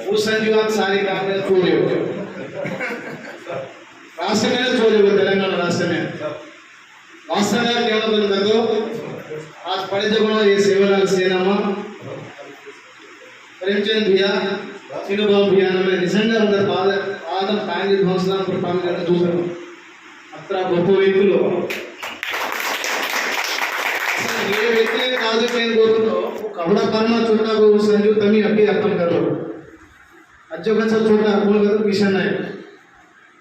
वो संजीवन सारी काम में छोड़े राष्ट्र में छोड़े वो तेलंगाना राष्ट्र में वास्तव में क्या मतलब देखो आज पढ़े जगहों ये सेवालाल सेना में प्रेमचंद भैया चिन्नुबाबु भैया ने निजंगा उधर आदम कांग्रेस ध्वंसना पर काम करने दूसरा अत्रा बहु व्यक्तिलो ये व्यक्ति ने काजू पेन बोलो तो कपड़ा करना छोटा को संजू तमी अभी अर्थम कर लो अच्छो का छोटा बोल कर तो किशन है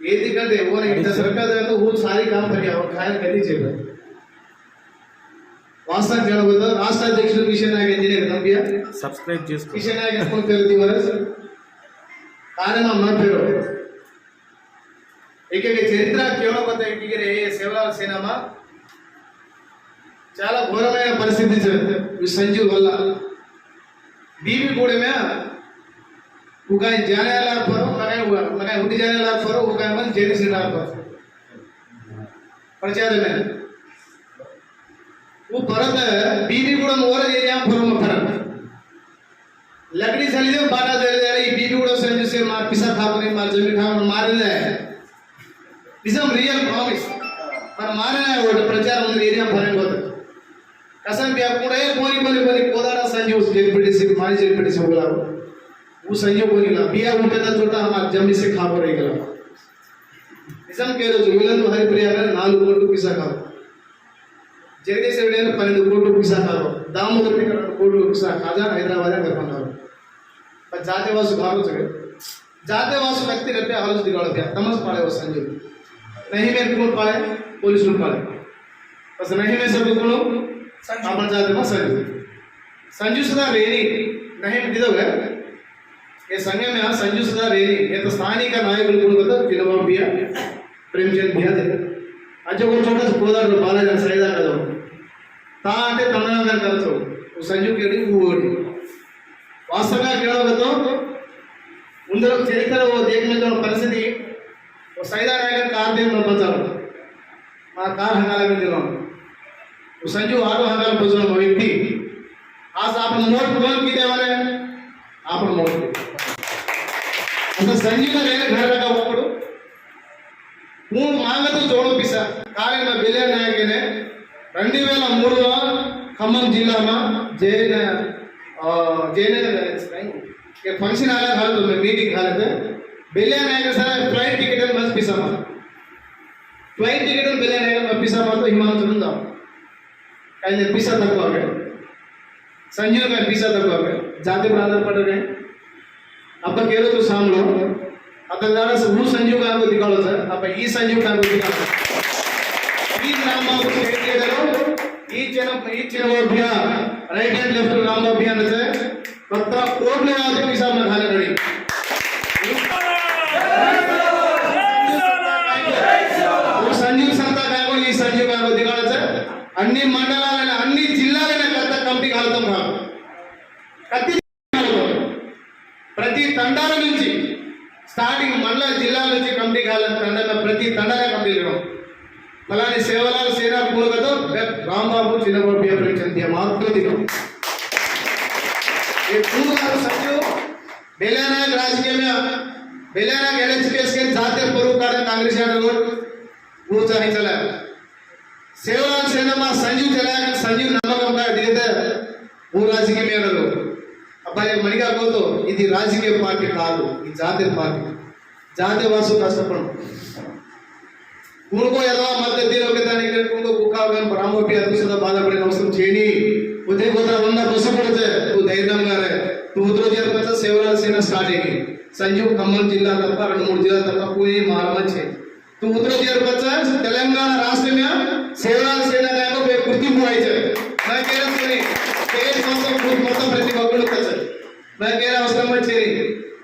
ये दिक्कत है वो नहीं सरकार है तो वो सारी काम कर गया वो खाया कर दीजिएगा वास्तव क्या होता है राष्ट्र अध्यक्ष किशन है इंजीनियर तब भैया सब्सक्राइब जिस किशन है फोन कर दी वाला कारण हम ना फिरो एक एक चरित्र क्यों पता है कि ये सेवालाल सेना में చాలా ఘోరమైన పరిస్థితి సంజు వల్ల बीवी कोड़े में वो कहीं जाने वाला फरो लगाए उठी जाने वाला फरो वो कहीं मन जेडी से डाल पर प्रचार में वो परत बीवी कोड़ा मोर एरिया फरो में फरक लकड़ी चली दे बाटा चली जा रही बीवी कोड़ा संजू से मार पिसा खा पर मार जमीन खा पर मार रहे हैं इसम रियल प्रॉमिस पर मार रहे हैं वो प्रचार उन एरिया फरक होता कसम भी आप कोड़े कोनी कोनी कोनी कोदारा संजू जेलपीटीसी मारी जेलपीटीसी हो गया वो संजू कोनी ला बिया उठे तो छोटा हमार जमी से खा पड़े गया निजम के रोज विलन तो हरि प्रिया ने 4 कोटी पैसा खा जगदीश रेड्डी ने 12 कोटी पैसा खा दामोदर ने 2 कोटी पैसा खाजा हैदराबाद में करना पर जाते वासु घारो जगह जाते वासु व्यक्ति रहते हालत दिगाड़ दिया तमस पाले वो संजू नहीं मेरे को पाले पुलिस को पाले बस नहीं मैं सब को आपण जाते में संजू सुधा रेनी नहीं दिदोगे ये संघ में संजू सुधा रेनी ये तो स्थानीय का नायकुలు కూడా చిన్నబాబు भैया प्रेमचंद भैया थे अच्छा वो छोटा सा कोदार बालाजी सैदा का दो ता అంటే తమిళనాడు करतो वो संजू के लिए वो वास्तव में क्या होगा तो उन लोग चरित्र वो देखने तो परिस्थिति वो सैदा नायक कार दे में बचाओ मां कार हंगाला में दिलो संजू आटो हंगाल बजून व्यक्ति आज आपण मोठ बोल की देवाने आपण मोठ असं संजूला लेने घर लगा पकड़ो हूँ मांग तो जोड़ो पिसा काले में बेले नायक ने 2003 खम्मम जिला में जैन के फंक्शन आया घर तो मैं मीटिंग घर थे बेले नायक सर फ्लाइट टिकट बस पिसा में फ्लाइट टिकट बेले नायक पिसा में तो हिमाचल में जाओ कहीं पिसा तक आ गए संजू में पिसा तक आ गए जाते बराबर पड़ गए अब केलो तो सामलो अब दादा से वो संजू का आपको दिखाओ सर अब ये संजू का आपको दिखाओ ये नाम आपको कहते करो ये चैनल भैया राइट हैंड लेफ्ट नाम भैया ने से पत्ता कोड में आते पिसा में खाने रही वो संजू संता का को ये संजू का आपको दिखाओ सर अन्नी मंडलालैना अन्नी जिल्लालैना कत्ता कमिटी కాలుతం కాదు కత్తి ప్రతి తండాల నుంచి స్టార్టింగ్ మండల జిల్లాల నుంచి కమిటీ కాలం తండాల ప్రతి తండాల కమిటీ లేవు ఫలాని సేవలాల్ సేనా పూర్వతో రాంబాబు చిన్నబాబు भैया प्रेमचंद भैया मात्र दिनो ये पूरा संजू बेलाना राजकीय में बेलाना एलएचपीएस के जाते पूर्व कार्य कांग्रेस यादव वो चाहे चला सेवालाल सेना में संजू चलाया संजू नमकम का दिए वो राजकीय में अब्बाई मणिगा को तो ఇది రాజకీయ పార్టీ కాదు ఇది జాతీయ పార్టీ జాతీయ వాసు కష్టపడు उनको यदवा मध्य दिनों के दाने के उनको कुका में रामो पे अतिशय बाधा पड़े अवसर चेनी उदय गोत्रा वंदा बस पड़ते तू धैर्य गारे तू उतरो जेर पचा सेवालाल सेना स्टार्ट है संजू खम्मम जिला तक 2-3 जिला तक पूरी महाराज है तू उतरो जेर पचा तेलंगाना राष्ट्र में सेवालाल सेना का को कृति हुआ है मैं कह रहा सुनी तेज मतलब प्रति वगुण का सर मैं कह रहा उसका मत चेरी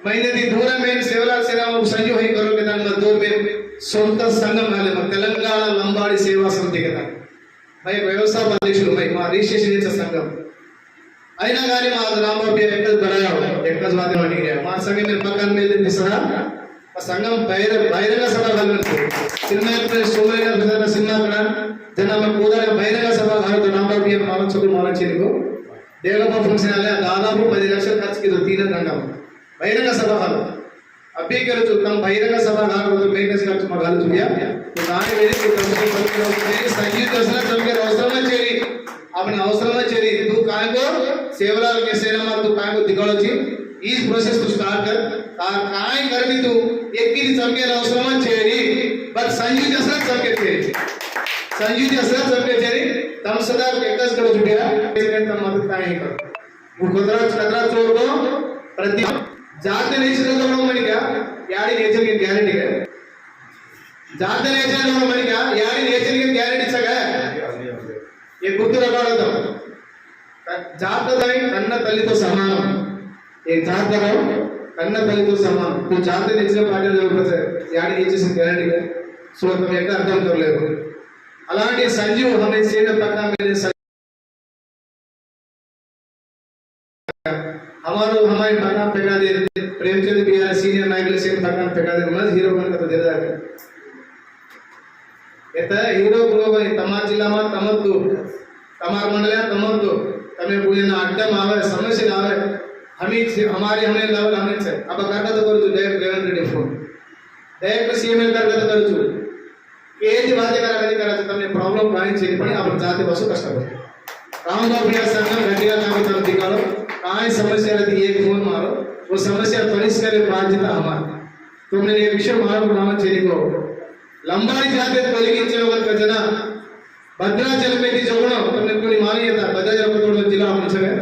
महीने दी दूर में सेवालाल सेना में संजू है करोगे दान में दो में सोंता संगम नाले में तेलंगाना लंबाड़ी सेवा समिति के तक भाई व्यवस्था अध्यक्षులు भाई మా రిజిస్ట్రేషన్ చేసే సంఘం అయినా గాని మా రాంబాబు ఎక్కడ బరాయో ఎక్కడ బాధ పడిగా మా సంఘం में पक्का में दिसरा ఆ సంఘం బహిరంగ సభ కలవచ్చు సినిమా సోమరేగా ప్రధాన సినిమా కడ జనాల కోదాల బహిరంగ సభ భారత రాంబాబు మానసుకు మానచిలకు దేవప్ప ఫంక్షన్ అలా దాదాపు 10 లక్షలు ఖర్చు కిలో 3 గంటలు बहिरंग सभा हाल अभी करो जो तम बहिरंग सभा हाल तो मेंटेनेंस का तुम हाल जुड़िया तो दाने मेरे को तम से मेरे संजीव दसना तम के अवसर में चेरी अपने अवसर में चेरी तू काय को सेवलाल के सेना में तू काय को दिखाओ ची इस प्रोसेस को स्टार्ट कर काय कर भी तू एक की तम के अवसर में चेरी बट संजीव दसना तम के चेरी संजीव दसना तम के चेरी तम सदा एकच करो जुड़िया इसके तम मदद काय कर वो खतरा चोर को प्रति जाते नेचर लोगों में क्या यारी नेचर की गारंटी है जाते नेचर लोगों में क्या यारी नेचर की गारंटी सगा ये गुर्तु रखा था जात दाई कन्ना तली तो समान एक जात करो कन्ना तली तो समान तो जाते नेचर पार्टी जरूरत है यारी नेचर की गारंटी है सो तुम एक अर्थम कर ले అలాంటి संजीव हमें सेना पक्का में हमारे पक्का फेंका दे प्रेमचंद बिहार सीनियर नायक सेन पक्का फेंका दे मत हीरो बन कर दे रहा है हीरो को तमार जिला में तमत्तु तमार मंडल तमत्तु तमे पुणे अड्डम आवे समस्या आवे हमारे हमने लेवल हमने से अब करता तो करू direct Revanth Reddy phone direct CM करता तो करू केज बातें करा तमने प्रॉब्लम काई चेक पड़ी आप जाते बसो कष्ट रामबाबू भैया संग गट्टिगा काम तरफ दिखाओ काय समस्या रहती एक फोन मारो वो समस्या परिष्कार बाध्यता हमारी तुमने ये विषय मारो नाम चेरी को लंबाई जाते तोलिगिंचे लोगों जना भद्राचल में की जोड़ो तुमने कोई मालूम था भद्राचल को तोड़ो जिला हम सके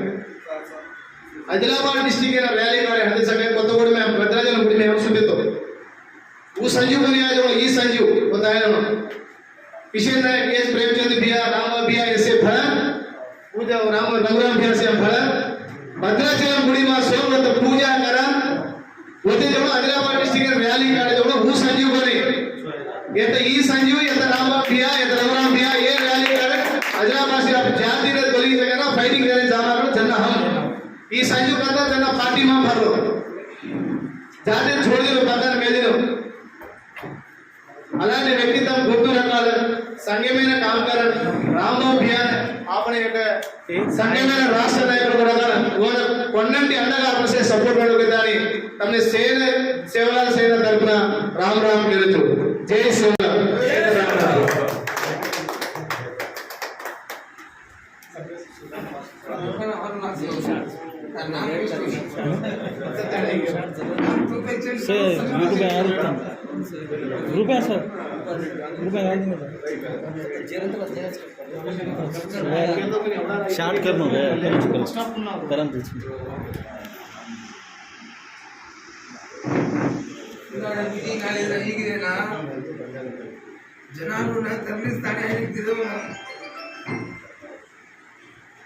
आदिलाबाद डिस्ट्रिक्ट के ना रैली करे हंदे सके कोतगुड़ में भद्राचल गुड़ी में हम सुनते तो वो संजीव बने आज वो ये संजीव बताया ना किशन नायक एस प्रेमचंद बिया रामा बिया ऐसे भड़ा पूजा राम रघुराम बिया से भड़ा भद्राचल गुड़ी में सोमवार तो पूजा करा होते जो आदिलाबाद डिस्ट्रिक्ट के रैली करे जो वो संजीव बने ये तो ई संजीव ये तो राम बिया ये तो रघुराम बिया ये रैली करे आदिलाबाद से आप जाति रे गोली जगह ना फाइटिंग करे जामा करो जना हम ई संजीव करता जना पार्टी में भरो जाते छोड़ दो पता में दे అలాంటి వ్యక్తిత్వం గుర్తు రకాలు సంఘమైన కామకార రామబాబు బియాన్ આપણે એક સંઘమైన રાષ્ટ્ર નાયકો కూడా కొన్నంటి అండగా మనసే సపోర్ట్ అడుగుతాని તમને సేవలాల్ సేన తరపున రామ్ రామ్ తెలుచు జై సేవలాల్ జై రామ్ రామ్ रुपया सर रुपया शार्ट करना करंत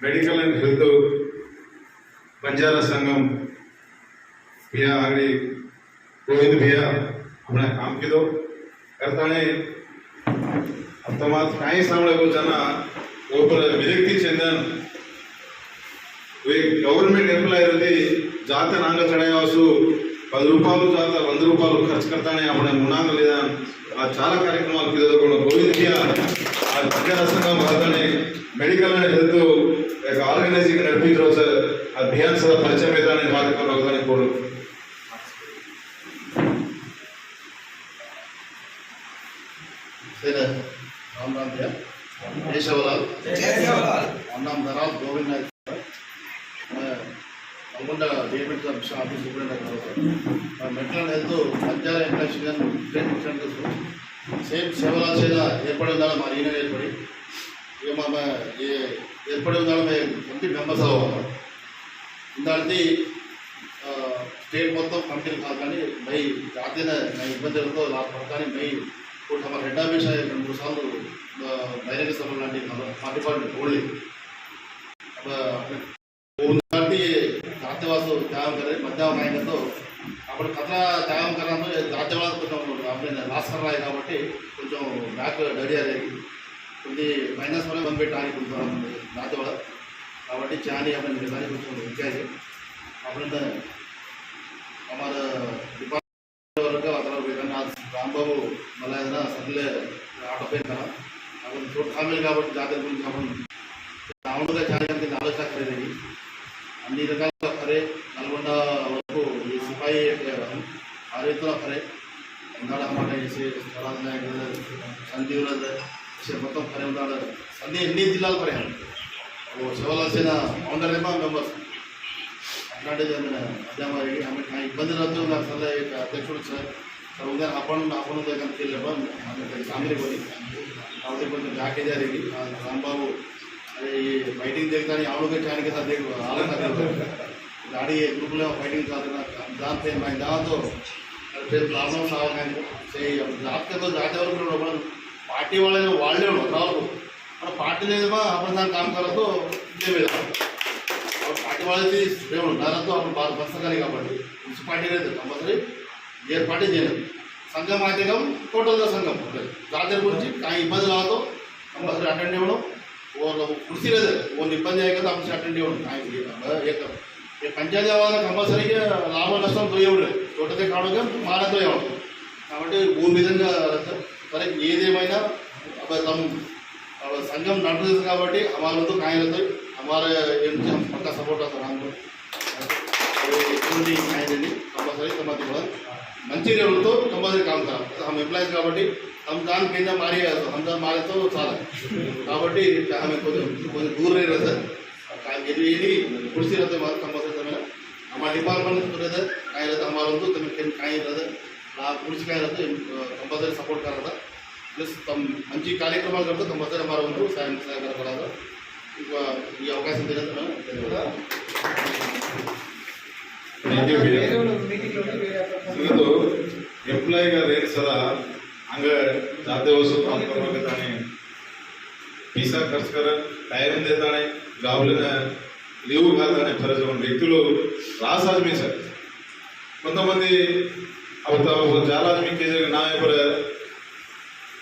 मेडिकल एंड हेल्थ बंजारा संगम भैया आगे गोविंद भैया अपना काम की दो करता है अब तो मात कहीं सामने को जाना ऊपर विरक्ति चंदन वे गवर्नमेंट एम्प्लॉय रहती जाते नांग चढ़ाया वासु 10 రూపాయలు जाता 100 రూపాయలు खर्च करता है अपने मुनांग लेदा आ चाला कार्यक्रमाలు किदोकोण गोविंद भैया आ बंजारा संगम भारतने मेडिकल एंड हेल्थ एक ऑर्गेनाइजिंग नडिपिद्रो सर अभियान सदा परिचय वेदाने माध्यम होगदाने कोरु सेना राम राम भैया जय सेवलाल नाम दराल गोविंद नायक मैं नल्गొండ डीएमएड का office superintendent medical health Banjara industrial training same Sevalal Sena ఏర్పడి ఉండాలి మా ఈయన ఏర్పడి ఇక మా ఏర్పడి ఉండాలి మేము కంటి మెంబర్స్ అవ్వాలి ఇందాటి स्टेट మొత్తం కంపెనీ కాదు కానీ మై జాతీయ ఇబ్బందులతో లాభపడతాను మై कुछ हमारे हेड ऑफिस है 2 साल बहिरंग सभा लांटी डिपार्टमेंट ओनली अब उन्नति जात्यवास त्यागम करे मध्य नायकत्व అప్పుడు కథ త్యాగం కరాను జాత్యవాద కొంచెం આપણે లాస్ कर रहा है కాబట్టి కొంచెం బ్యాక్ డరీ అయ్యేది కొద్ది మైనస్ వల్ల పంపెట్టాలి కొంచెం జాత్యవాద కాబట్టి చాని अपन నిజాన్ని కొంచెం ఇంకేది అప్పుడు हमारा रामबाबू मला सगळे आटोपैन करा आपण छोट थांबेल కాబట్టి జాతర గురించి आपण రావణుగా చాలా మంది ఆలోచన కలిగి అన్ని రకాల అరే నల్గొండ వరకు ఈ సిపాయి दवाई हर रीतना खरे उन्नाड़ हमारे जैसे संजीव जैसे मतलब खरे उन्नाड़ संधी अन्नी जिला खरे वो सेवल से फाउंडर मेंबर्स अट्लांटे अद्या हमें इब्बंदी रहते सर एक अध्यक्ष सर सर उदय आपण सामने कोई కాబట్టి కొంచెం జాకే జరిగి రాంబాబు అరే ఈ ఫైటింగ్ देखतानी हम लोग के साथ देख आलना गाड़ी ग्रुप में फाइटिंग जानते हैं मैं जहाँ तो फिर प्रॉब्लम आवा सही जाते तो जाते वरक पार्टी वाले वाले रावू మన पार्टी लेदमा अपन दान काम करो तो और पार्टी वाले दादा तो अपन बस करें కాబట్టి మున్సిపాలిటీ లేదు కంపల్సరీ ఏ పార్టీ చేయలేదు సంఘం మాధ్యమం టోటల్గా సంఘం జాతర గురించి కానీ ఇబ్బంది రావద్దు కంపల్సరీ అటెండ్ ఇవ్వడం वो कुर्सी रहते वो इब्बंदी आएगा तो हमसे अटेंड एक पंचायती आवाज कंपल्सरी लाभ नष्टం తోయవుడు తోటతే కావడం మాన తోయవుడు కాబట్టి భూమి విధంగా సరే ఏదేమైనా తమ సంఘం నడుస్తుంది కాబట్టి हमारे तो काय रहते हमारे हम पक्का सपोर्ट आता हमको एटुंडी काय देनी कंपल्सरी तमति बोल మంచి రేవులతో కంపల్సరీ काम करा हम एम्प्लॉइज కాబట్టి हम दान केंद्र मारे हम दान मारे तो सारा కాబట్టి हमें कुछ दूर नहीं रहता यदि कुर्सी रहते हमारे कंपल्सरी तमें हमारे डिपार्टमेंट रहता काय रहता हमारा तो तमें काय रहता ना कुर्सी काय रहता कंपल्सरी सपोर्ट कर रहा प्लस तम मंची कार्यक्रम करते कंपल्सरी हमारा उनको सहयोग करा ये अवकाश देना ಇವತ್ತು ಎಂಪ್ಲಾಯಿಗೆ ಸದಾ ಹಂಗ जाते वस्तू काम करवाके ताने पैसा खर्च कर टाइम देताने गावलेना लीव घालताने फरज व्यक्తులు రాస్ आदमी सर కొంతమంది अब చాలా आदमी के ना पर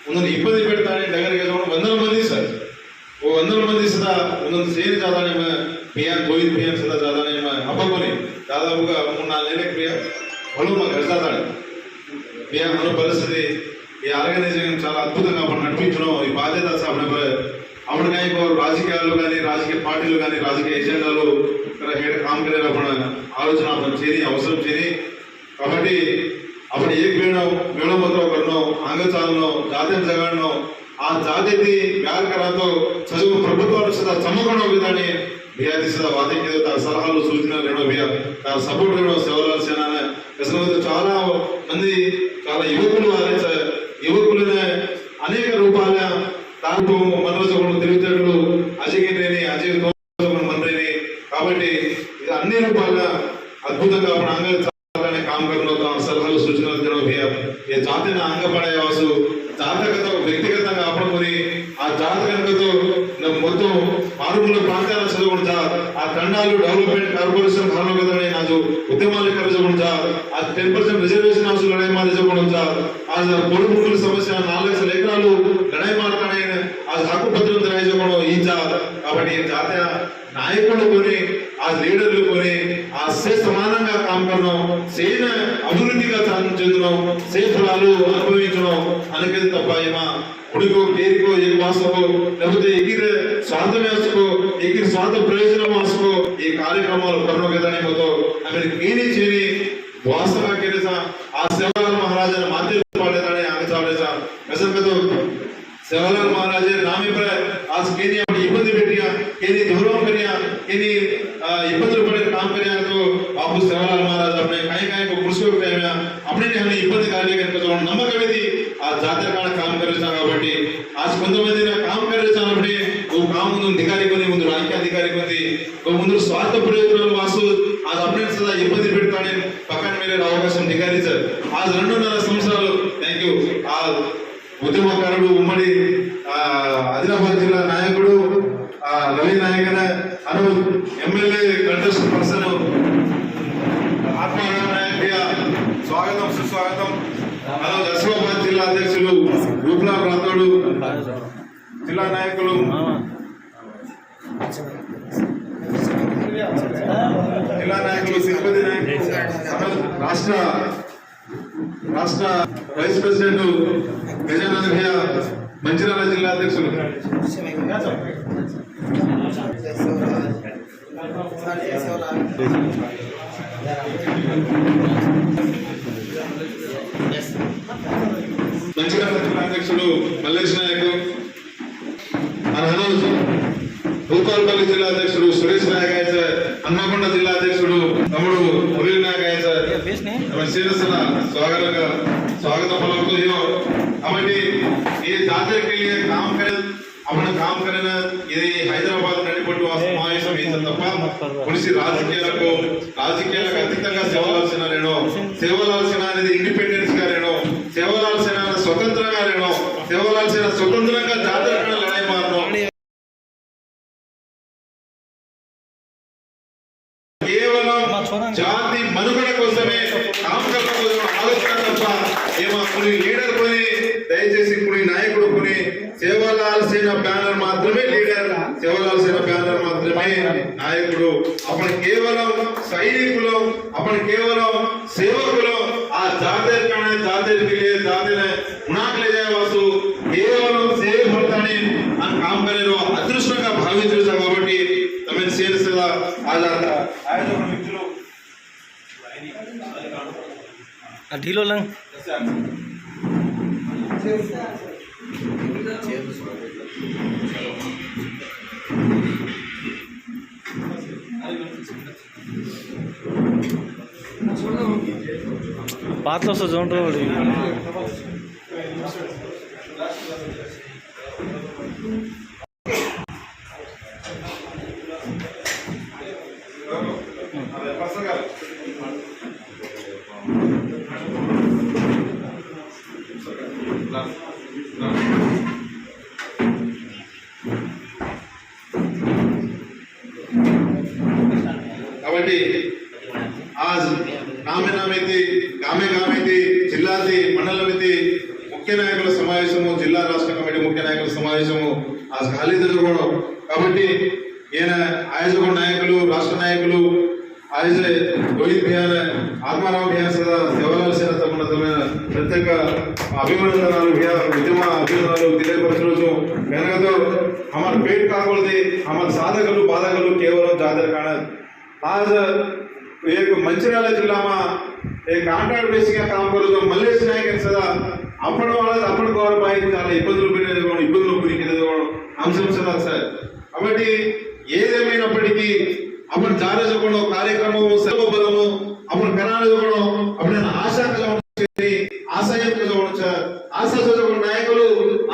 उन्होंने इब्बंदी పెడతానే దగ్గరికి వందల మంది सर वो వందల మంది सदा उन्होंने సేరి जाताने में पियान कोई पियान सदा जाताने में అప్పకొని దాదాపుగా 3-4 నెలలకు పియా వాళ్ళు మా घर जाताने पिया మన పరిస్థితి ఈ ఆర్గనైజేషన్ చాలా అద్భుతంగా మనం నడిపించడం ఈ బాధ్యత આપણે કઈ రాజకీయాలు కానీ రాజకీయ పార్టీలు కానీ రాజకీయ ఎజెండాలు हेड काम करे आपण आलोचना आपण చేరి అవసరం చేరి కాబట్టి आपण एक वेळो मतो करनो अंग चालनो जाते जगाडनो आ जातेती प्यार करातो सजू ప్రభుత్వాలు సదా సమగ్రణ విధాని బియాది సదా వాదే కేదో సలహాలు సూచనలు రేడో బియా తా సపోర్ట్ రేడో సేవల సేనాన అసలు చాలా మంది చాలా యువకులనే అనేక రూపాల దాంతో మనోజగులు తెలివితేటలు అజగిరేని అజయ్ मनरेनी కాబట్టి ఇది అన్ని రూపాలుగా అద్భుతంగా మన అంగ చాలానే काम करनो तो సలహాలు సూచనలు देणो भी ये जाते ना अंग पड़े वासु జాతకత వ్యక్తిగతంగా అప్పుకొని ఆ జాతకనతో మొత్తం మారుమూల ప్రాంతాల చదువుకుంటా ఆ తండాలు డెవలప్మెంట్ కార్పొరేషన్ హాలో కదనే నాజు ఉద్యమాలు కరజకుంటా ఆ 10% రిజర్వేషన్ హౌస్ లడాయి మారజకుంటా ఆ పొడుముకుల సమస్య 4 లక్షల ఎకరాలు లడాయి మారతానే ఆ హక్కు పత్రం రాయజకోవడం ఈ కాబట్టి జాతీయ నాయకులు కొని ఆ లీడర్లు కొని ఆ సే సమానంగా काम करनो సేన అభివృద్ధిగా చెందడం సే ఫలాలు అనుభవించడం అనకే తప్ప ఏమా उनको केरी को एक वास्तव को लेकिन एकीर स्वार्थ में उसको एकीर स्वार्थ प्रयोजन में उसको ये कार्यक्रम और करने के दाने को तो अगर केनी चेनी वास्तव में केरे सा आज सेवालाल महाराज ने माध्यम पाले दाने आगे चावले सा ऐसा में तो सेवालाल महाराज नामी पर आज केनी अपनी इब्बंदी बेटिया केनी दूरों करिया केनी इब्बंदी पड़े काम करिया तो बाबू सेवालाल महाराज अपने कहीं को कुर्सी पे आया अपने ने हमें इब्बंदी कार्य करके तो नमक कभी आज जाते काल काम करायचा కాబట్టి आज కొంతమందిన काम करायचाనప్పుడు ఓ काम ముందు అధికారి కొని ముందు రాజకీయ అధికారి కొని ఓ ముందు స్వార్థ ప్రయోజనాలు వాసు आज अपने सदा ఇబ్బంది పెడతానే పక్కన మేరే అవకాశం అధికారి సార్ आज 2.5 సంవత్సరాలు థాంక్యూ ఆ ఉద్యమకారుడు ఉమ్మడి ఆదిలాబాద్ జిల్లా నాయకుడు రవి నాయకన అను ఎమ్మెల్యే కంటెస్ట్ పర్సన్ ఆత్మనారాయణ నాయక స్వాగతం సుస్వాగతం హలో దశరథాబాద్ జిల్లా అధ్యక్షులు రూప్లాల్ రాథోడ్ జిల్లా నాయకులు తిరుపతి నాయకులు రాష్ట్ర వైస్ ప్రెసిడెంట్ గజానంద భయ్య మంచిర్యాల జిల్లా అధ్యక్షులు మంచిగా అధ్యక్షుడు మల్లేష్ నాయక్, మన హనూజ్ భూపాలపల్లి జిల్లా అధ్యక్షుడు సురేష్ నాయక్ అయితే, హన్మకొండ జిల్లా అధ్యక్షుడు తమ్ముడు మురళీ నాయక్ అయితే శ్రీరసన स्वागत पलकते हो। हमारे ये जाते के लिए काम करें, अपना काम करना ये हैदराबाद नडिपट्टु समावेशం ఇది తప్ప పులిసి రాజకీయాలకు అతీతంగా సేవలాల్సిన లేనో, సేవలాల్సిన అనేది ఇండిపెండెన్స్ గా లేనో, సేవలాల్సిన స్వతంత్రంగా లేనో, సేవలాల్సిన స్వతంత్రంగా జాతర లడాయి మారడం కేవలం జాతి మనుగడ కోసమే काम करने को आलोचना तప్ప ఏమో కొన్ని లీడర్ కొని దయచేసి కొన్ని నాయకుడు కొని సేవలాల్ సేన బ్యానర్ మాత్రమే లీడర్, సేవలాల్ సేన బ్యానర్ మాత్రమే నాయకుడు, अपन కేవలం సైనికులు, अपन కేవలం సేవకులు। ఆ జాతీయ కానే జాతీయ के लिए जाते ने उनाक ले जाए वासु కేవలం సేవ భర్తని అన్ काम करे रो అదృష్టంగా భావించరు కాబట్టి తమ సేనసల ఆజాత ఆయన మిత్రులు ढीलो लंग पाँच सौ जोन रोड కాబట్టి आज నామే నామైతే గామే గామైతే జిల్లాది మండలమైతే ముఖ్య నాయకుల సమావేశము, జిల్లా రాష్ట్ర కమిటీ ముఖ్య నాయకుల సమావేశము आज ఖాళీ జరగడం కాబట్టి ఈయన ఆయోజక నాయకులు, రాష్ట్ర నాయకులు आज रोहित भैया ने आत्माराम भैया सदा सेवालाल सेना तमन प्रत्येक अभिनंदनालु भैया उद्यम अभिनंदनालु తెలియపరచు। వెనకతో हमार पेट కాకూడదు, हमार సాధకులు బాధకులు కేవలం జాతర కాణ। आज एक मंचिर्याल जिला में एक कांट्राक्ट बेसिस का काम करो तो मल्लेश नायक सदा अपन वाला अपन गौर पाई చాలా ఇబ్బందులు గురికినది అంశం సదా సార్। కాబట్టి ఏదేమైనప్పటికీ अपन जारे जो कार्यक्रम सर्व बलमु अपन कराने जो अपन आशा का आशय आशा जो नायकुలు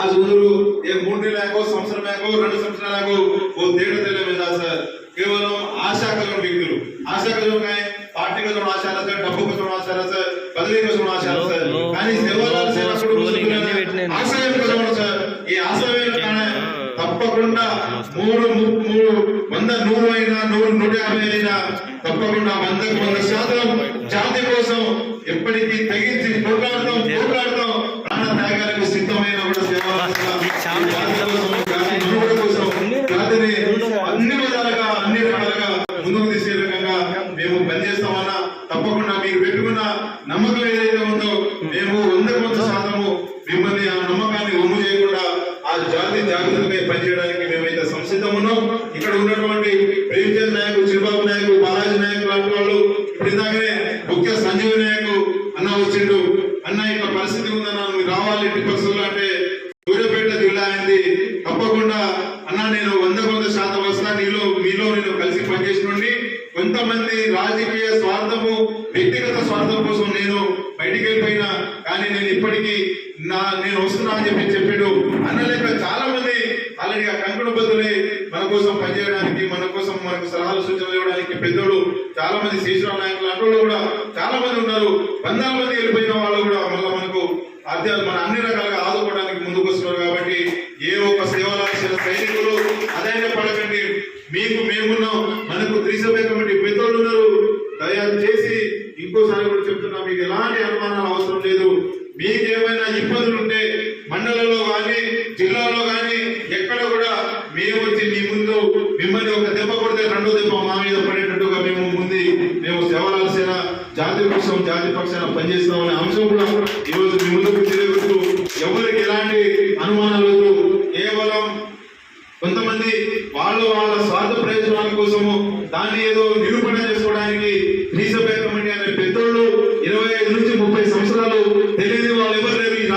आज उदरू एक 3 लाखो संवत्सर लाखो 2 संवत्सर लाखो वो देड़ तेले में जा सर केवल आशा का व्यक्ति आशा का जो है पार्टी का जो आशा रहता है, डब्बू का जो आशा रहता है, पदवी का जो आशा रहता है, यानी सेवालाल सेना आशा का जो सर ये आशा తప్పకుండా 100 అయినా 150 అయినా తప్పకుండా 100% జాతి కోసం ఎప్పటికీ తెగించి పోరాడతాం ప్రాణ త్యాగాలకు సిద్ధమైన కూడా జాతిని అన్ని విధాలుగా అన్ని రకాలుగా ముందుకు తీసే రకంగా మేము పనిచేస్తామన్నా తప్పకుండా మీరు పెట్టుకున్న నమ్మకం ఏదైతే ఉందో మేము 100% మిమ్మల్ని ఆ నమ్మకాన్ని ఒమ్ము చేయకుండా ఆ జాతి జాగృతిపై పనిచేయడానికి మేమైతే సంసిద్ధం ఉన్నాం। ఇక్కడ ఉన్నటువంటి ప్రేమచంద్ నాయకు, చిరుబాబు నాయకు, బాలాజీ నాయకు లాంటి వాళ్ళు ఇప్పుడు ఇందాకనే ముఖ్య సంజీవ్ నాయకు అన్న వచ్చిండు, అన్న ఇట్లా పరిస్థితి ఉందన్న మీరు రావాలి టిప్పర్సులు అంటే సూర్యాపేట జిల్లా అయింది, తప్పకుండా అన్న నేను 100% వస్తా, మీలో నేను కలిసి పనిచేసినండి। కొంతమంది రాజకీయ స్వార్థము వ్యక్తిగత స్వార్థం కోసం నేను బయటికి వెళ్ళిపోయినా కానీ నేను ఇప్పటికీ నేను వస్తున్నా అని చెప్పాడు అన్న లేక చాలా మంది ఆల్రెడీగా కంకణ బదులే మన కోసం పనిచేయడానికి, మనకు సలహాలు సూచనలు ఇవ్వడానికి పెద్దోళ్ళు చాలా మంది శ్రీశ్వర నాయకులు అటువంటి కూడా చాలా మంది ఉన్నారు। 100 మంది వెళ్ళిపోయిన వాళ్ళు కూడా మళ్ళీ మనకు మన అన్ని రకాలుగా ఆదుకోవడానికి ముందుకు వస్తున్నారు। కాబట్టి ఏ ఒక్క సేవలాల్సిన సైనికులు అదైనా పడకండి, మీకు మేమున్నాం, మనకు త్రిసభ్య కమిటీ పెద్దోళ్ళు ఉన్నారు, దయచేసి ఇంకోసారి కూడా చెప్తున్నా మీకు ఎలాంటి అనుమానాలు అవసరం లేదు। మీకు ఏమైనా ఇబ్బందులు ఉంటే మండలంలో కానీ జిల్లాలో కానీ ఎక్కడ కూడా మేము వచ్చి మీ ముందు మిమ్మల్ని ఒక దెబ్బ కొడితే 2వ దెబ్బ మా మీద పడేటట్టుగా మేము సేవలాల్ సేన జాతి కోసం జాతి పక్షాన పనిచేస్తామనే అంశం కూడా ఈరోజు మీ ముందుకు తెలియదు। ఎవరికి ఎలాంటి అనుమానాలు వద్దు, కేవలం కొంతమంది వాళ్ళ స్వార్థ ప్రయోజనాల కోసము దాన్ని ఏదో నిరూపణ చేసుకోవడానికి త్రిసభ్య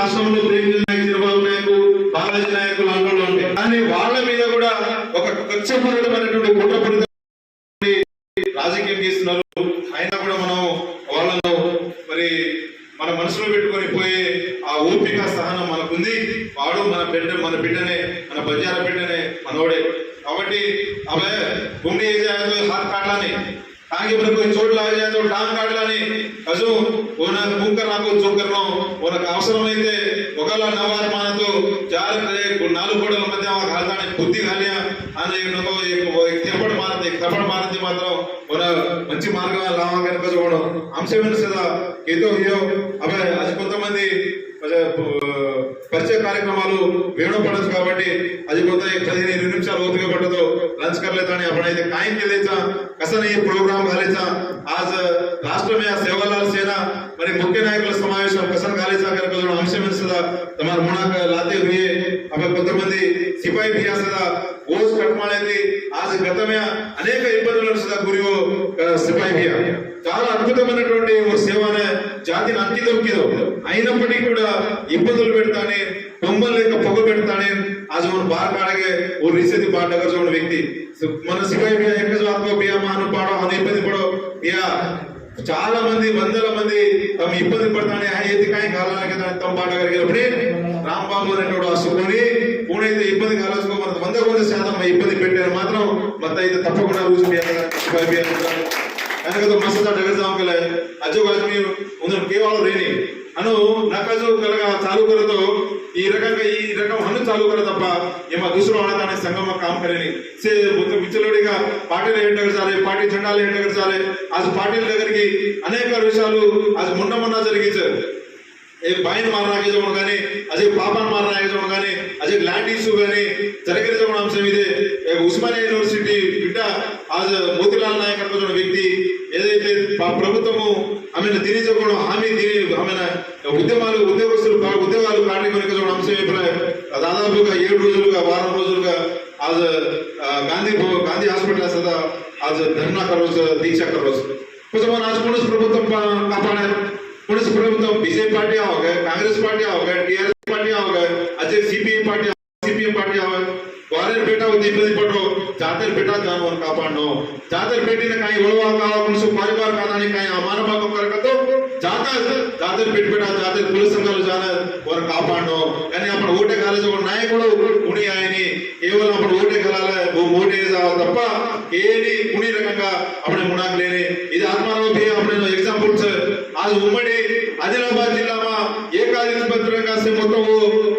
రాష్ట్రంలో ప్రేమచంద్ర నాయక్, చంద్రబాబు నాయకు, బాలాజీ నాయకులు అంటూ ఉంటాయి. కానీ వాళ్ళ మీద కూడా ఒక కక్షపూరితమైనటువంటి కుట్రపూరిత రాజకీయం చేస్తున్నారు. అయినా కూడా మనం వాళ్ళను మరి మన మనసులో పెట్టుకొని పోయే ఆ ఓపిక సహనం మనకుంది. వాడు మన బిడ్డనే, మన బంజారా బిడ్డనే, మనోడే. కాబట్టి అవి గుండె हाथ काट लाने आगे पर कोई चोट लग जाए तो टांग काट लाने अजो ओना मुंकर नाको जो करनो ओना అవసరమైతే ఒకల నవారమానతో చార్ నాలుగు గోడల మధ్య घालताने బుద్ధి घालिया आणि नको एक थप्पड मारते मात्र ओना మంచి మార్గం లావా కనుక చూడడం అంశమైన సదా ఏదో హియో అబే आज కొంతమంది परिचय कार्यक्रम वेणो पड़ो काबट्टी अभी कोता 15 निमिषाल ओपिक पड़ो लंच कर लेता आपण काय केलेचा कसा नाही प्रोग्राम घालायचा आज राष्ट्र में सेवालाल सेना मरी मुख्य नायकुల సమావేశం कसा घालायचा करके अंशमें सदा तमार मुणाक लाते हुए अब కొంతమంది सिपाही भी सदा ओज कटमाळेती आज गतमे अनेक इब्बंदुలను सदा गुरियो सिपाही भी చాలా అద్భుతమైనటువంటి ఓ సేవనే జాతిని అంకితొక్కిదో అయినప్పటికీ కూడా ఇబ్బందులు పెడతానే పొంగల్ లేక పొగ పెడతానే आज वो बार काढगे वो रिसेती बार डगर जोन व्यक्ति మన సిపాయి भी एक बात बिया मानु पाडो आणि इब्बंदी पडो बिया చాలా మంది వందల మంది తమ ఇబ్బంది పడతానే ఏది కాయ కాలాల కదా తమ బాట గరిగినప్పుడే రాంబాబు అనేటోడు అసుకొని పూణైతే ఇబ్బంది కాలాసుకో మన 100% ఇబ్బంది పెట్టారు మాత్రం మత్తైతే తప్పకుండా రూజ్ బియా సిపాయి బియా मैंने कहा तो मस्त था डगर जाऊं के लिए अजो आदमी उन्हें केवल रेनी अनु नकाजो कलगा चालू करे तो ये रकम हनु चालू करे तप्पा ये मा दूसरा वाला ताने संगम में काम करे नहीं से बुद्ध विचलोड़ी का पार्टी ले डगर चाले पार्टी झंडा ले डगर चाले आज पार्टी डगर की अनेक विषयालू आज मुन्ना जरिगी सर एक बाइन मारना के जो गाने अजय पापन मारना है जो गाने अजय लैंड इशू गाने जरगे जो अंशम इदे एक उस्मानिया यूनिवर्सिटी बिड्डा आज मोतीलाल नायक जो व्यक्ति ఏదైతే ప్రభుత్వము ఆమెను తిరిగిపోవడం హామీ ఆమెను ఉద్యోగాలు కార్మికులకు చూడడం అంశం దాదాపుగా 7 రోజులుగా వారం రోజులుగా आज गांधी हॉस्पिटल सदा आज धरना करोज दीक्षा करोज कुछ मन आज पुलिस प्रभुत्व कापाड़े पुलिस प्रभुत्व बीजेपी पार्टी हो गए कांग्रेस पार्टी हो गए टीआरएस पार्टी हो गए अजय सीपीएम पार्टी हो गए वारेर बेटा इब्बंदी पड़ो जातेर बेटा जानवर कापाड़ो जातेर बेटी ने कहीं ओळवा कावा कुछ परिवार कादानी कहीं अमान भागम करकतो जातेर बेटा जातेर पुलिस संघालू जाना और कापाड़ो यानी आपण ओटे घाले जो नायकुडू कुणी आयनी केवल आपण ओटे घालाले वो मोटे जाव तप्पा ఏని కుని రకంగా આપણે મુણાક લેને ఇది ఆత్మారావు ભી આપણે एग्जांपल છે आज ఉమ్మడి ఆదిలాబాద్ జిల్లాમાં ఏకాధిపత్యంగా से మొత్తం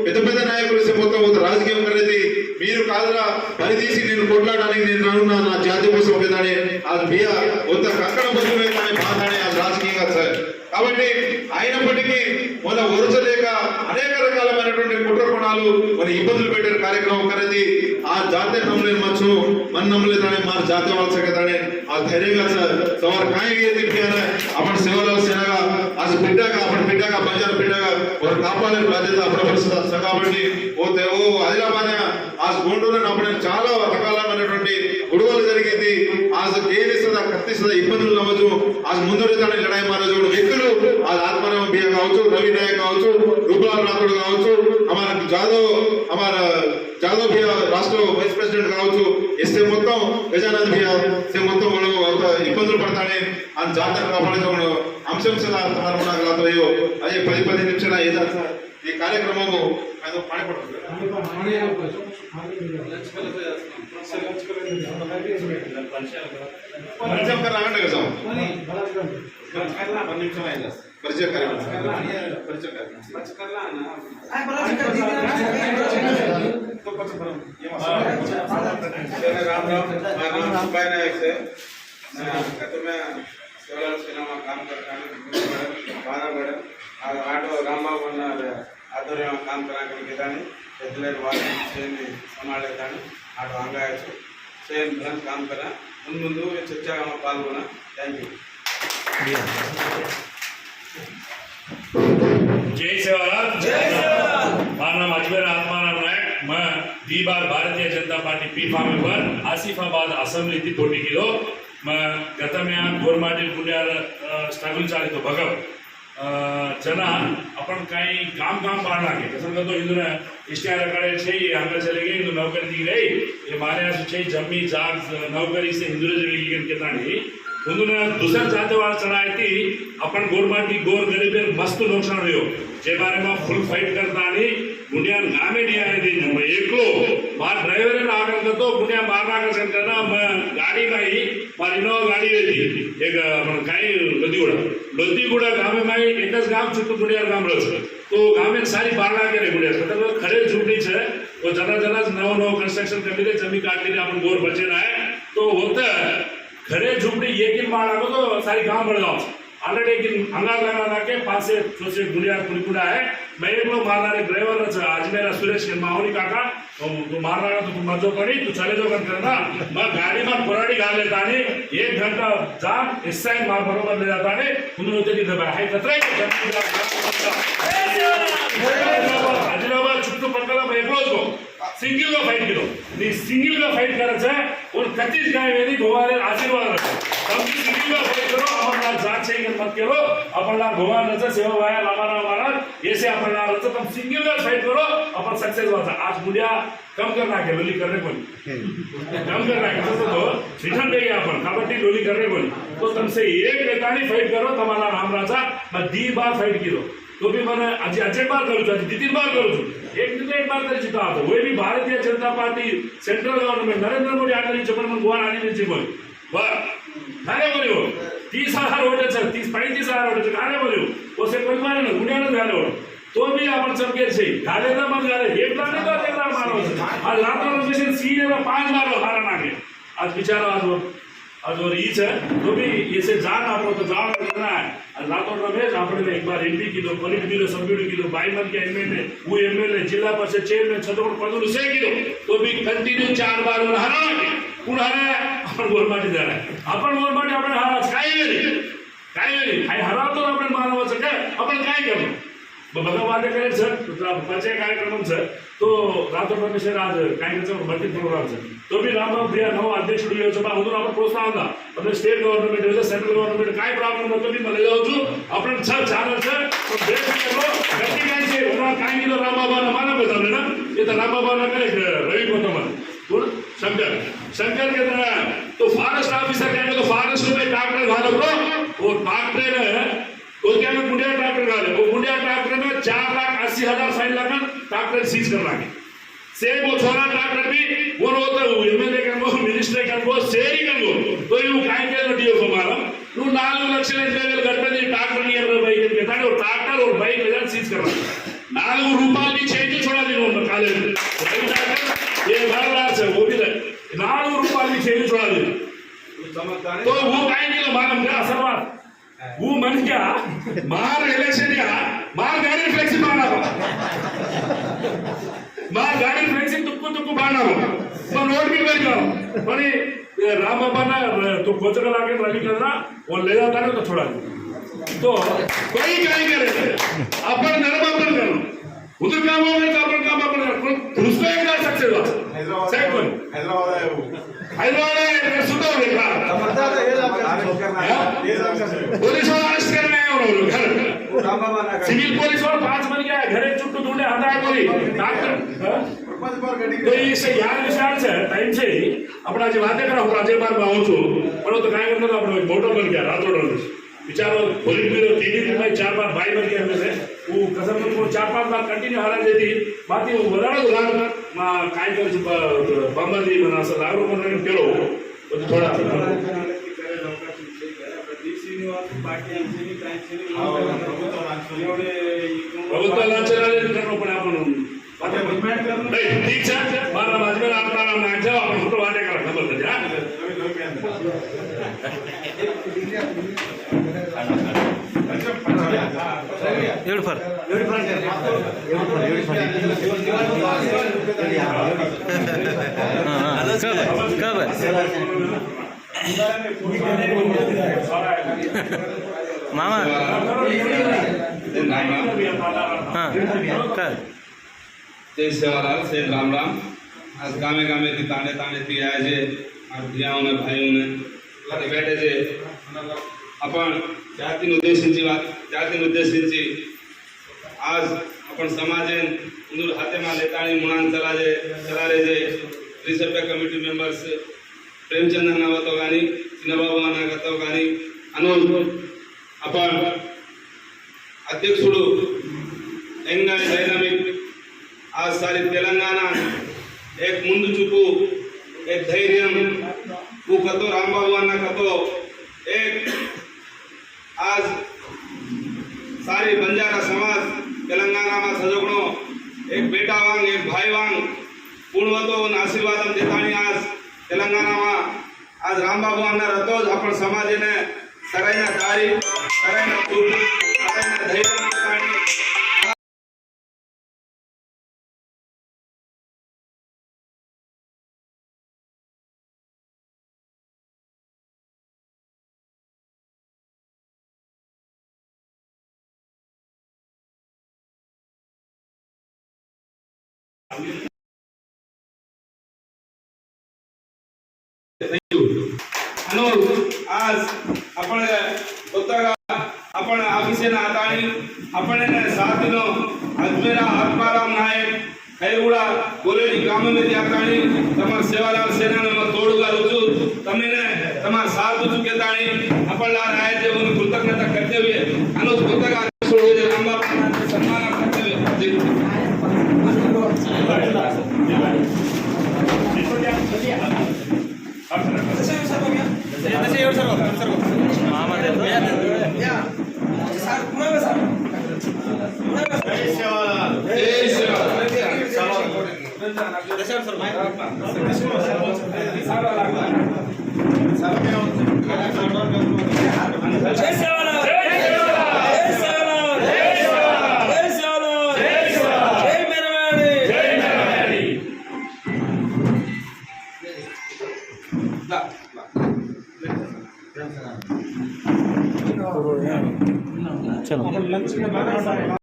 పెద్ద నాయకులు से మొత్తం రాజకీయం కరేది మీరు కాదురా పరిదీసి నేను కొట్లాడడానికి నేను రానున్నా నా జాతి కోసం ఒకదానే आज బియా కొంత కక్కడ బదులే కానీ బాధానే आज రాజకీయంగా సార్ కాబట్టి అయినప్పటికీ మన వరుసలేక అనేక రకాలైనటువంటి కుట్ర కోణాలు మన ఇబ్బందులు పెట్టే కార్యక్రమం కరేది ఆ జాతి నమ్మలే మచ్చు मन नमले ताने मार जाते वाल सके ताने आज धैर्यगा सवार काय ये दिखियाने आपण सेवालाल सेनागा आज बिड्डा का बंजार बिड्डा का और कापाले बाध्यता आपण పరిస్థితి సగాబట్టి ఓ ఆదిలాబాద్ आज గోండూరున आपण చాలా రకాలైనటువంటి గొడవలు జరిగింది आज కేనిసదా కత్తిసదా ఇబ్బందులు నవ్వచ్చు आज ముందరే తానే లడాయి మారజు వ్యక్తులు आज ఆత్మరామ బియా కావచ్చు రవి నాయక్ కావచ్చు రూపలాల్ రాథోడ్ కావచ్చు हमारा जादव भैया राष्ट्र वाइस प्रेसिडेंट కావచ్చు ఎస్ఏ మొత్తం గజానంద్ భయ్యా से మొత్తం వాళ్ళు ఇబ్బందులు పడతానే ఆ జాతర కాపాడేటప్పుడు అంశం సదా తమరునాగలతో అదే 10 నిమిషాల ఏదా సార్ ఈ కార్యక్రమము అది పాడిపడుతుంది पंचम कर रहा है जाओ करना 1 निमिष में आएगा परिचय करेंगे परिचय करना ना तो कुछ ये मसला राम सुबाई नायक से तो मैं सेवालाल सेना में काम करता हूं बारागढ़ आटो रामबाबू आध्वर्य में काम कराने रेगुलर वार्ड संभाल लेता आटो अंगाय सेम ब्रांच काम करा मुझे चर्चा में पागोना थैंक यू जय सेवालाल मारा नाम अजमेर आत्माराम नायक मैं 2 बार Bharatiya Janata party P फार्मेवर Asifabad assembly थी पोटी किलो मैं गत में गोरमाटी पुण्यार स्ट्रगल चाली तो भगव जना अपन काही काम बाढ़ के कसम का तो इंदु इश्तिहार करे छे ये आगे चले गए इंदु नौकरी दी गई ये मारे यहाँ छे जमी जाग नौकरी से हिंदू जड़ी के तानी उन्होंने दूसरा जाते वाला चढ़ाई थी अपन गोरमाट की गोर गरीब मस्त नुकसान हुयो जे बारे में फुल फाइट करता नहीं गुनिया गामे नहीं आए थी मैं एकलो मार ड्राइवर ने आकर तो गुनिया मारना का चक्कर ना मैं गाड़ी में ही मार इनोवा गाड़ी में थी एक अपन काई लोतीगुड़ा गामे में एक गाम चुट्टू गुनिया गाम रहे तो गामे सारी बारना के रे गुनिया मतलब खड़े झूठी छे वो जना नव कंस्ट्रक्शन कर ली जमीन काट ली अपन गोर बचे ना है तो होता घरे झुपड़ी एक दिन बाढ़ तो सारी गांव बढ़ जाओ ऑलरेडी एक अंगार लगा के पास से सोचे गुड़िया कुड़कुड़ा है मैं एक लोग मारना रे ड्राइवर आज मेरा सुरेश के माहौली काका तो मार रहा तो तुम मजो पड़ी तू चले जाओ करना मैं गाड़ी में पुरानी गाड़ लेता नहीं 1 घंटा जाम इस साइड मार बरोबर ले जाता नहीं उन्होंने होते कि दबा है खतरे आदिलाबाद चुट्टू पक्कला मैं एक रोज को सिंगल का फाइट किलो नहीं सिंगल का फाइट करायचं है और कच्चीच गाय वेदी भगवान आशीर्वाद रखो हम सिंगल का फाइट करो अपना जात से मत करो अपना भगवान रचा सेवा वाया लामाना महाराज ऐसे अपना रचा तुम सिंगल का फाइट करो अपन सक्सेस वाचा आज मुलिया कम करना के लोली करने को कम करना के तो रिटर्न देंगे अपन कबड्डी लोली करने को तो तुमसे एक लेतानी फाइट करो तुम्हारा नाम राजा मैं 2 बार फाइट किलो तो भी मैंने अजय बार करूँ आज 2-3 बार करूँ एक बार तरी चिता आता वो भी Bharatiya Janata party central government Narendra Modi आगे चपन मन गोवा आने नीचे बोल गाने बोले हो 30,000 वोट सर 35,000 वोट गाने बोले हो उसे कोई माने ना गुनिया ना गाने हो तो भी अपन सबके से गाले ना मत गाले एक बार नहीं तो एक बार मारो आज रात में मिशन सीए में 5 बार हारा ना के आज बेचारा आज और ईच है तो भी ऐसे जान आप तो जान करना है लातों रमेश आपने एक बार एमपी की दो पॉलिट ब्यूरो सभ्युడు की दो 22 मन के एमएलए वो एमएलए जिला परिषद चेयरमैन छत्रपति पदुल से की दो तो भी कंटिन्यू 4 बार हरा पुढे अपन गोरमाटी जा रहा है अपन गोरमाटी आपण हारा काय वेरी हाय हरा तो आपण मानवाचं काय आपण काय करतो भगवान करे सर बचे कार्यक्रम सर तो रातों रमेश आज काय त्याचं मल्टी प्रोग्राम सर तो भी रामराव प्रिया नव अध्यक्ष लोकसभा मधून आपण प्रोत्साहन दा अपने स्टेट गवर्नमेंट म्हणजे सेंट्रल गवर्नमेंट काय प्रॉब्लेम होतो मी मला जाऊचू आपण सर चॅनल सर तो देश को गति काय से होना काय की रामबाबा ने माना बताले ना ये तो रामबाबा ने करे रवि को मन कोण शंकर के तरह तो फॉरेस्ट ऑफिसर कहेंगे तो फॉरेस्ट में ट्रैक्टर घालो ब्रो वो ट्रैक्टर है तो क्या में मुंडिया ट्रैक्टर डाले वो मुंडिया ट्रैक्टर में 4,80,000 फाइन लगा ट्रैक्टर सीज कर लागे सेम वो छोरा ट्रैक्टर भी वो होता है एमएलए का वो मिनिस्टर का वो शेरी का वो तो ये काय के डीओ को मारा नु 4 లక్షల level Ganpati tractor near bike के ताने और ट्रैक्टर और बाइक ले सीज कर लागे 4 రూపాయలు की चेंज छोड़ा दी उन्होंने काले ये भरलार से वो भी 4 రూపాయలు की चेंज छोड़ा दी तो वो काय के मालूम क्या असर बात वो मन क्या मार इलेक्शन या मार गाड़ी फ्लेक्सी मारना मार गाड़ी फ्लेक्सी तुक्कू मारना तो नोट भी कर जाओ पर राम बाबा ना तो कोचका लाके रवि करना वो ले जाता है तो छोड़ा तो कोई क्या करे अपन नरमापन करो उधर काम हो गया अपन काम अपन करो उसको एक कर सकते हो हैदराबाद सुनो देखा पुलिस वाला अरेस्ट करने आए और घर सिविल पुलिस वाला 5 बन गया घरे चुट्टू ढूंढे हटाए कोई डॉक्टर तो ये यार विचार से टाइम से ही अपना जो बातें करा हूं राज्य बार में आऊं छू पर तो काय करना अपना मोटो बन गया रातों रात विचारो पोलिट ब्यूरो टीडी में 4 बार बाई बन गया मेरे वो कसम को 4-5 बार कंटिन्यू हरा देती बाकी वो वराड उलाड काय कर बंबदी मना असं लागू म्हणून केलो तो थोडा ప్రభుత్వ లాంఛనాలు करना आपण ठीक है मारा माझे आपका नाम नाम जाओ आपण फोटो वाटे करा खबर दे हां एवढ फर मामा हाँ कर जय सेवालाल से राम राम आज गामे गामे थी ताने ताने थी आए जे और भियाओं ने भाइयों ने लगे बैठे जे अपन जातीन उद्देशिंची आज आपण समाजेन इंदूर हातेमा लेता आणि मुळान चलारे जे त्रिसभ्य कमिटी मेंबर्स प्रेमचंद नावतो गानी चिन्नबाबू नागतो गानी अनुज आपण अध्यक्षुడు యంగ్ అండ్ డైనమిక్ आज सारी तेलंगाना एक ముందు చూపు एक धैर्यम वो कतो रामबाबू अन्ना कतो एक आज सारी बंजारा समाज तेलंगाना में सजगणो एक बेटा वांग एक भाई वांग पूर्णवतो आशीर्वाद देतानी आज तेलंगाना में आज रामबाबू अन्ना रतोज आपण समाजेने सरायना तारीख सरायना पूर्ण सरायना धैर्य देतानी आज आपण కొత్తగా आपण ఆఫీసేన ఆతాని आपण साथ दिनो अजमेरा आत्माराम नायक खैरगुड़ा गोलेडी ग्राम में आतानी तमार सेवालाल सेना में तोड़गा रुजू तमेने तमार साथ रुजू के तानी आपण ला राय जे उन कृतज्ञता करते हुए अनु कृतज्ञता सोडे रामबाबू सम्मान करते हुए चलो